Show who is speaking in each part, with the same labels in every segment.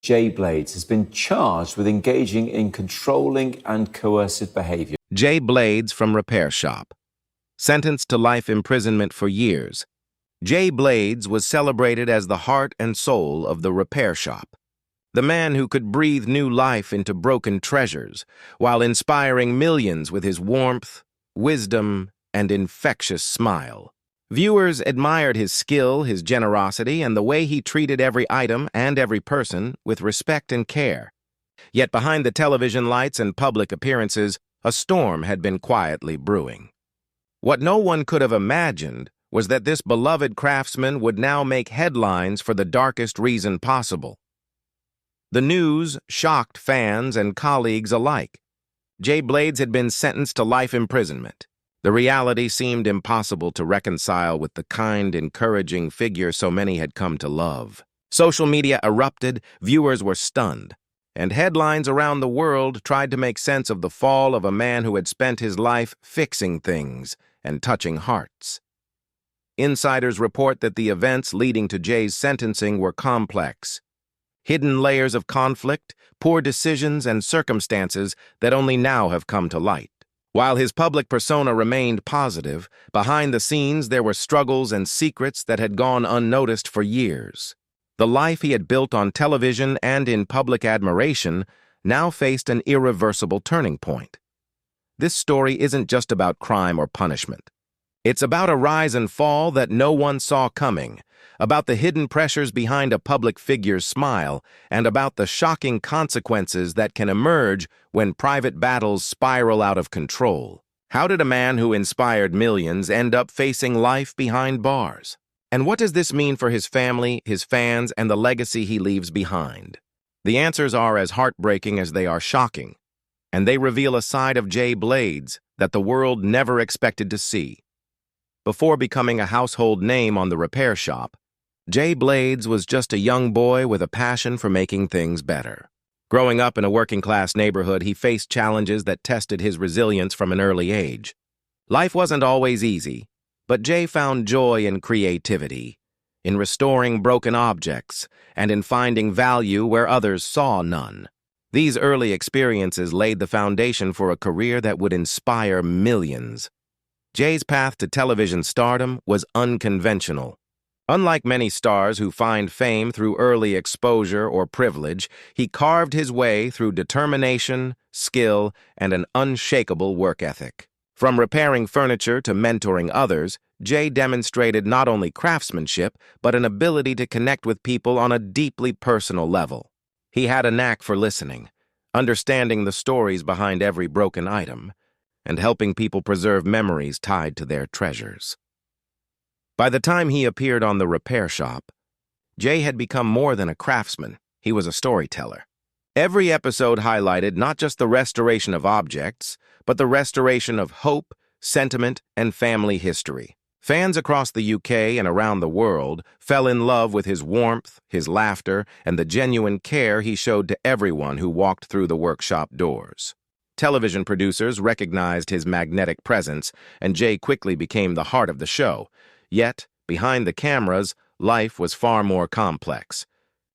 Speaker 1: Jay Blades has been charged with engaging in controlling and coercive behavior.
Speaker 2: Jay Blades from Repair Shop. Sentenced to life imprisonment for years, Jay Blades was celebrated as the heart and soul of the Repair Shop, the man who could breathe new life into broken treasures while inspiring millions with his warmth, wisdom, and infectious smile. Viewers admired his skill, his generosity, and the way he treated every item and every person with respect and care. Yet behind the television lights and public appearances, a storm had been quietly brewing. What no one could have imagined was that this beloved craftsman would now make headlines for the darkest reason possible. The news shocked fans and colleagues alike. Jay Blades had been sentenced to life imprisonment. The reality seemed impossible to reconcile with the kind, encouraging figure so many had come to love. Social media erupted, viewers were stunned, and headlines around the world tried to make sense of the fall of a man who had spent his life fixing things and touching hearts. Insiders report that the events leading to Jay's sentencing were complex. Hidden layers of conflict, poor decisions, and circumstances that only now have come to light. While his public persona remained positive, behind the scenes there were struggles and secrets that had gone unnoticed for years. The life he had built on television and in public admiration now faced an irreversible turning point. This story isn't just about crime or punishment. It's about a rise and fall that no one saw coming, about the hidden pressures behind a public figure's smile, and about the shocking consequences that can emerge when private battles spiral out of control. How did a man who inspired millions end up facing life behind bars? And what does this mean for his family, his fans, and the legacy he leaves behind? The answers are as heartbreaking as they are shocking, and they reveal a side of Jay Blades that the world never expected to see. Before becoming a household name on the Repair Shop, Jay Blades was just a young boy with a passion for making things better. Growing up in a working-class neighborhood, he faced challenges that tested his resilience from an early age. Life wasn't always easy, but Jay found joy in creativity, in restoring broken objects, and in finding value where others saw none. These early experiences laid the foundation for a career that would inspire millions. Jay's path to television stardom was unconventional. Unlike many stars who find fame through early exposure or privilege, he carved his way through determination, skill, and an unshakable work ethic. From repairing furniture to mentoring others, Jay demonstrated not only craftsmanship, but an ability to connect with people on a deeply personal level. He had a knack for listening, understanding the stories behind every broken item, and helping people preserve memories tied to their treasures. By the time he appeared on the Repair Shop, Jay had become more than a craftsman. He was a storyteller. Every episode highlighted not just the restoration of objects, but the restoration of hope, sentiment, and family history. Fans across the UK and around the world fell in love with his warmth, his laughter, and the genuine care he showed to everyone who walked through the workshop doors. Television producers recognized his magnetic presence, and Jay quickly became the heart of the show. Yet, behind the cameras, life was far more complex.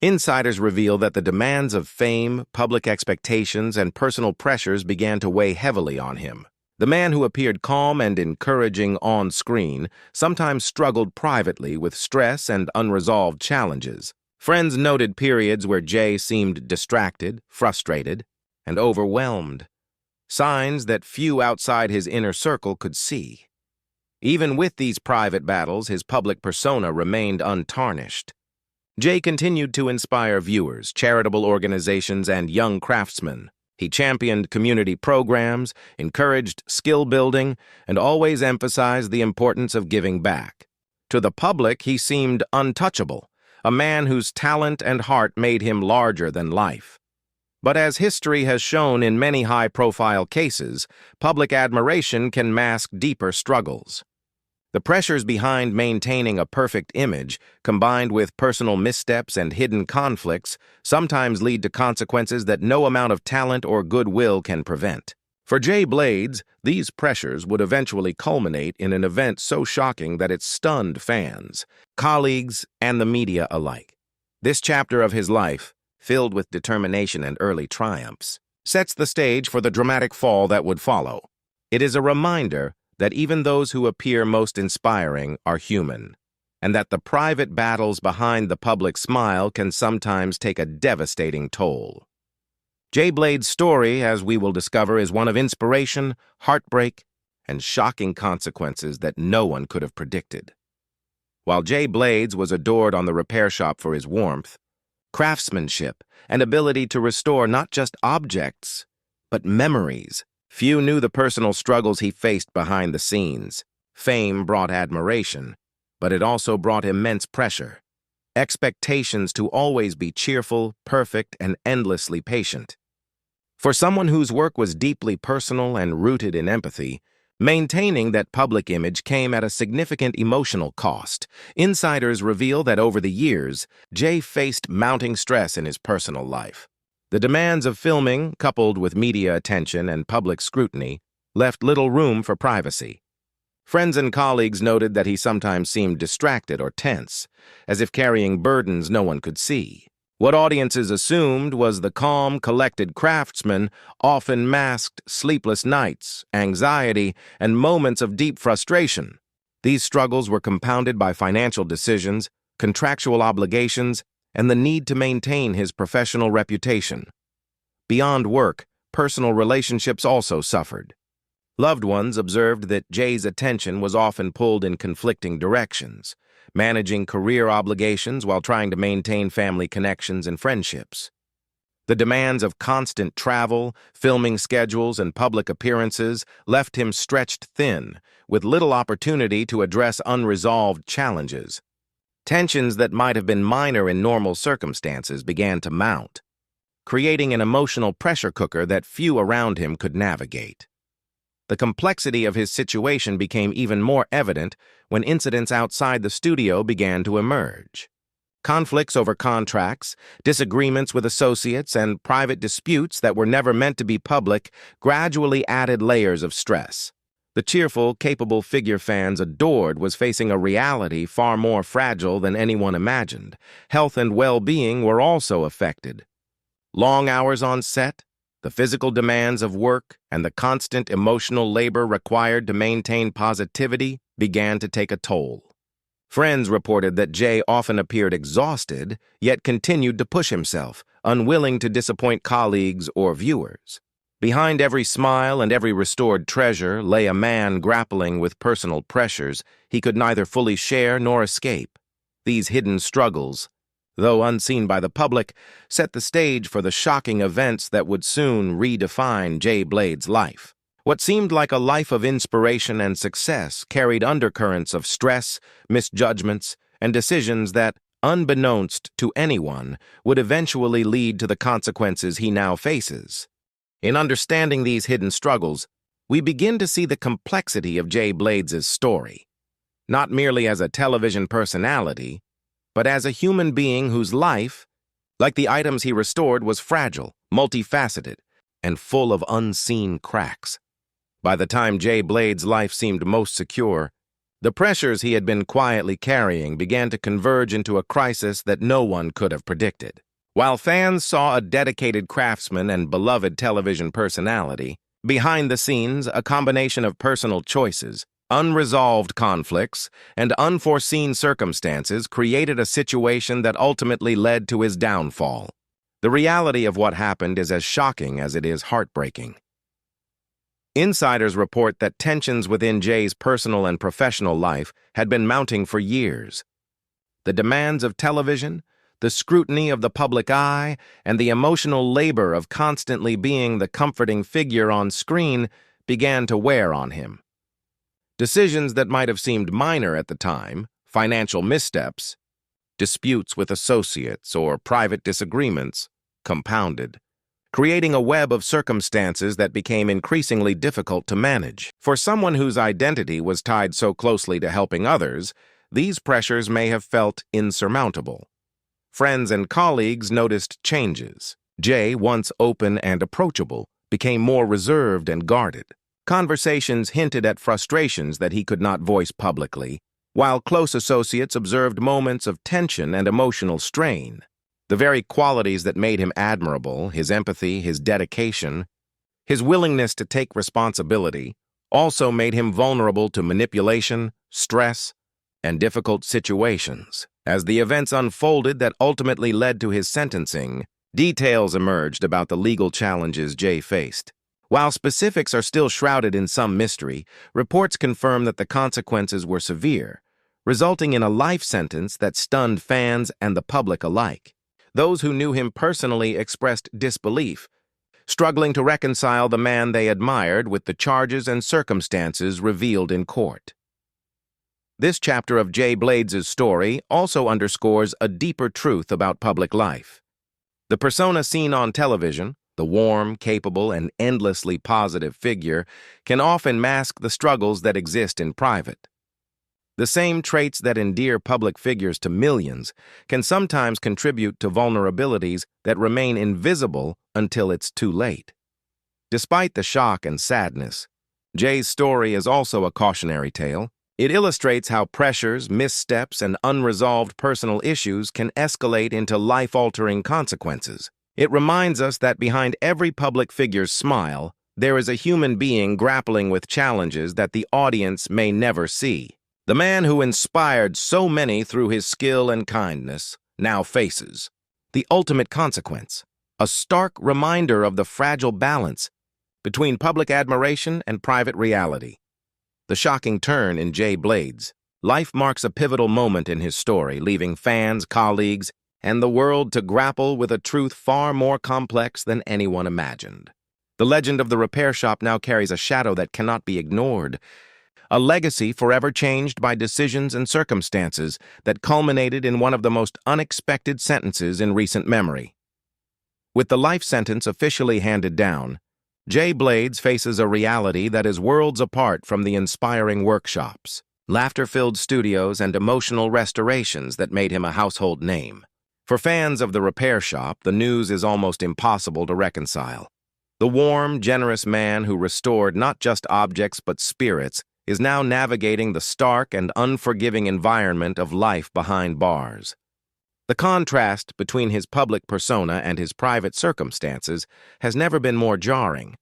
Speaker 2: Insiders reveal that the demands of fame, public expectations, and personal pressures began to weigh heavily on him. The man who appeared calm and encouraging on screen sometimes struggled privately with stress and unresolved challenges. Friends noted periods where Jay seemed distracted, frustrated, and overwhelmed. Signs that few outside his inner circle could see. Even with these private battles, his public persona remained untarnished. Jay continued to inspire viewers, charitable organizations, and young craftsmen. He championed community programs, encouraged skill building, and always emphasized the importance of giving back. To the public, he seemed untouchable, a man whose talent and heart made him larger than life. But as history has shown in many high-profile cases, public admiration can mask deeper struggles. The pressures behind maintaining a perfect image, combined with personal missteps and hidden conflicts, sometimes lead to consequences that no amount of talent or goodwill can prevent. For Jay Blades, these pressures would eventually culminate in an event so shocking that it stunned fans, colleagues, and the media alike. This chapter of his life, filled with determination and early triumphs, sets the stage for the dramatic fall that would follow. It is a reminder that even those who appear most inspiring are human, and that the private battles behind the public smile can sometimes take a devastating toll. Jay Blade's story, as we will discover, is one of inspiration, heartbreak, and shocking consequences that no one could have predicted. While Jay Blades was adored on the repair shop for his warmth, craftsmanship, and ability to restore not just objects, but memories, few knew the personal struggles he faced behind the scenes. Fame brought admiration, but it also brought immense pressure. Expectations to always be cheerful, perfect, and endlessly patient. For someone whose work was deeply personal and rooted in empathy, maintaining that public image came at a significant emotional cost. Insiders reveal that over the years, Jay faced mounting stress in his personal life. The demands of filming, coupled with media attention and public scrutiny, left little room for privacy. Friends and colleagues noted that he sometimes seemed distracted or tense, as if carrying burdens no one could see. What audiences assumed was the calm, collected craftsman often masked sleepless nights, anxiety, and moments of deep frustration. These struggles were compounded by financial decisions, contractual obligations, and the need to maintain his professional reputation. Beyond work, personal relationships also suffered. Loved ones observed that Jay's attention was often pulled in conflicting directions, managing career obligations while trying to maintain family connections and friendships. The demands of constant travel, filming schedules, and public appearances left him stretched thin, with little opportunity to address unresolved challenges. Tensions that might have been minor in normal circumstances began to mount, creating an emotional pressure cooker that few around him could navigate. The complexity of his situation became even more evident when incidents outside the studio began to emerge. Conflicts over contracts, disagreements with associates, and private disputes that were never meant to be public gradually added layers of stress. The cheerful, capable figure fans adored was facing a reality far more fragile than anyone imagined. Health and well-being were also affected. Long hours on set, the physical demands of work, and the constant emotional labor required to maintain positivity began to take a toll. Friends reported that Jay often appeared exhausted, yet continued to push himself, unwilling to disappoint colleagues or viewers. Behind every smile and every restored treasure lay a man grappling with personal pressures he could neither fully share nor escape. These hidden struggles, though unseen by the public, set the stage for the shocking events that would soon redefine Jay Blade's life. What seemed like a life of inspiration and success carried undercurrents of stress, misjudgments, and decisions that, unbeknownst to anyone, would eventually lead to the consequences he now faces. In understanding these hidden struggles, we begin to see the complexity of Jay Blade's story, not merely as a television personality, but as a human being whose life, like the items he restored, was fragile, multifaceted, and full of unseen cracks. By the time Jay Blade's life seemed most secure, the pressures he had been quietly carrying began to converge into a crisis that no one could have predicted. While fans saw a dedicated craftsman and beloved television personality, behind the scenes, a combination of personal choices, unresolved conflicts, and unforeseen circumstances created a situation that ultimately led to his downfall. The reality of what happened is as shocking as it is heartbreaking. Insiders report that tensions within Jay's personal and professional life had been mounting for years. The demands of television, the scrutiny of the public eye, and the emotional labor of constantly being the comforting figure on screen began to wear on him. Decisions that might have seemed minor at the time, financial missteps, disputes with associates, or private disagreements, compounded, creating a web of circumstances that became increasingly difficult to manage. For someone whose identity was tied so closely to helping others, these pressures may have felt insurmountable. Friends and colleagues noticed changes. Jay, once open and approachable, became more reserved and guarded. Conversations hinted at frustrations that he could not voice publicly, while close associates observed moments of tension and emotional strain. The very qualities that made him admirable, his empathy, his dedication, his willingness to take responsibility, also made him vulnerable to manipulation, stress, and difficult situations. As the events unfolded that ultimately led to his sentencing, details emerged about the legal challenges Jay faced. While specifics are still shrouded in some mystery, reports confirm that the consequences were severe, resulting in a life sentence that stunned fans and the public alike. Those who knew him personally expressed disbelief, struggling to reconcile the man they admired with the charges and circumstances revealed in court. This chapter of Jay Blades' story also underscores a deeper truth about public life. The persona seen on television, the warm, capable, and endlessly positive figure, can often mask the struggles that exist in private. The same traits that endear public figures to millions can sometimes contribute to vulnerabilities that remain invisible until it's too late. Despite the shock and sadness, Jay's story is also a cautionary tale. It illustrates how pressures, missteps, and unresolved personal issues can escalate into life-altering consequences. It reminds us that behind every public figure's smile, there is a human being grappling with challenges that the audience may never see. The man who inspired so many through his skill and kindness now faces the ultimate consequence, a stark reminder of the fragile balance between public admiration and private reality. The shocking turn in Jay Blades' life marks a pivotal moment in his story, leaving fans, colleagues, and the world to grapple with a truth far more complex than anyone imagined. The legend of the repair shop now carries a shadow that cannot be ignored, a legacy forever changed by decisions and circumstances that culminated in one of the most unexpected sentences in recent memory. With the life sentence officially handed down, Jay Blades faces a reality that is worlds apart from the inspiring workshops, laughter-filled studios, and emotional restorations that made him a household name. For fans of the repair shop, the news is almost impossible to reconcile. The warm, generous man who restored not just objects but spirits is now navigating the stark and unforgiving environment of life behind bars. The contrast between his public persona and his private circumstances has never been more jarring.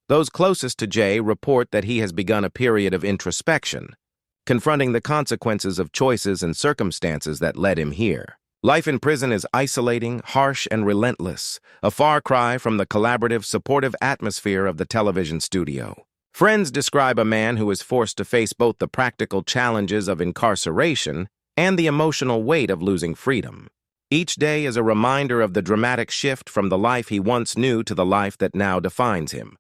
Speaker 2: Those closest to Jay report that he has begun a period of introspection, confronting the consequences of choices and circumstances that led him here. Life in prison is isolating, harsh, and relentless, a far cry from the collaborative, supportive atmosphere of the television studio. Friends describe a man who is forced to face both the practical challenges of incarceration and the emotional weight of losing freedom. Each day is a reminder of the dramatic shift from the life he once knew to the life that now defines him.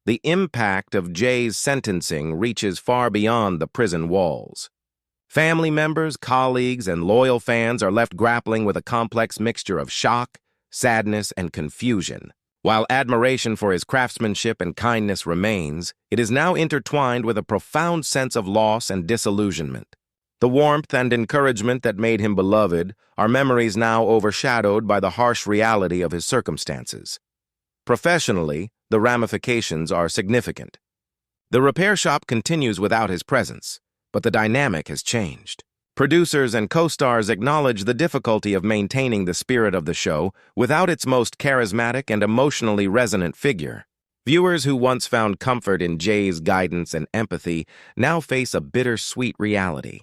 Speaker 2: The impact of Jay's sentencing reaches far beyond the prison walls. Family members, colleagues, and loyal fans are left grappling with a complex mixture of shock, sadness, and confusion. While admiration for his craftsmanship and kindness remains, it is now intertwined with a profound sense of loss and disillusionment. The warmth and encouragement that made him beloved are memories now overshadowed by the harsh reality of his circumstances. Professionally, the ramifications are significant. The repair shop continues without his presence, but the dynamic has changed. Producers and co-stars acknowledge the difficulty of maintaining the spirit of the show without its most charismatic and emotionally resonant figure. Viewers who once found comfort in Jay's guidance and empathy now face a bittersweet reality.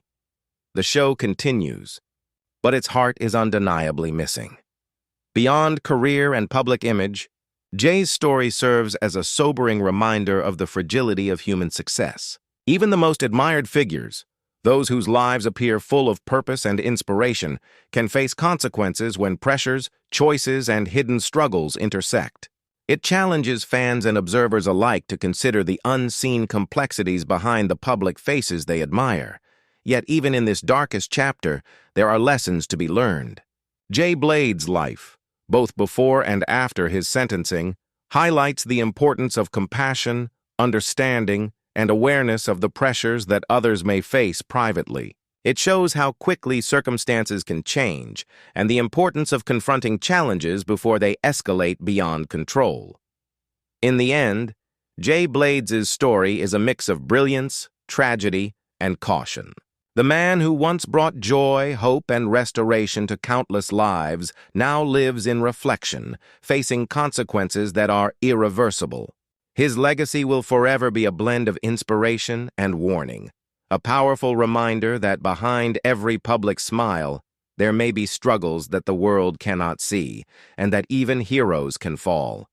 Speaker 2: The show continues, but its heart is undeniably missing. Beyond career and public image, Jay's story serves as a sobering reminder of the fragility of human success. Even the most admired figures, those whose lives appear full of purpose and inspiration, can face consequences when pressures, choices, and hidden struggles intersect. It challenges fans and observers alike to consider the unseen complexities behind the public faces they admire. Yet even in this darkest chapter, there are lessons to be learned. Jay Blades' life, both before and after his sentencing, highlights the importance of compassion, understanding, and awareness of the pressures that others may face privately. It shows how quickly circumstances can change and the importance of confronting challenges before they escalate beyond control. In the end, Jay Blades' story is a mix of brilliance, tragedy, and caution. The man who once brought joy, hope, and restoration to countless lives now lives in reflection, facing consequences that are irreversible. His legacy will forever be a blend of inspiration and warning, a powerful reminder that behind every public smile, there may be struggles that the world cannot see, and that even heroes can fall.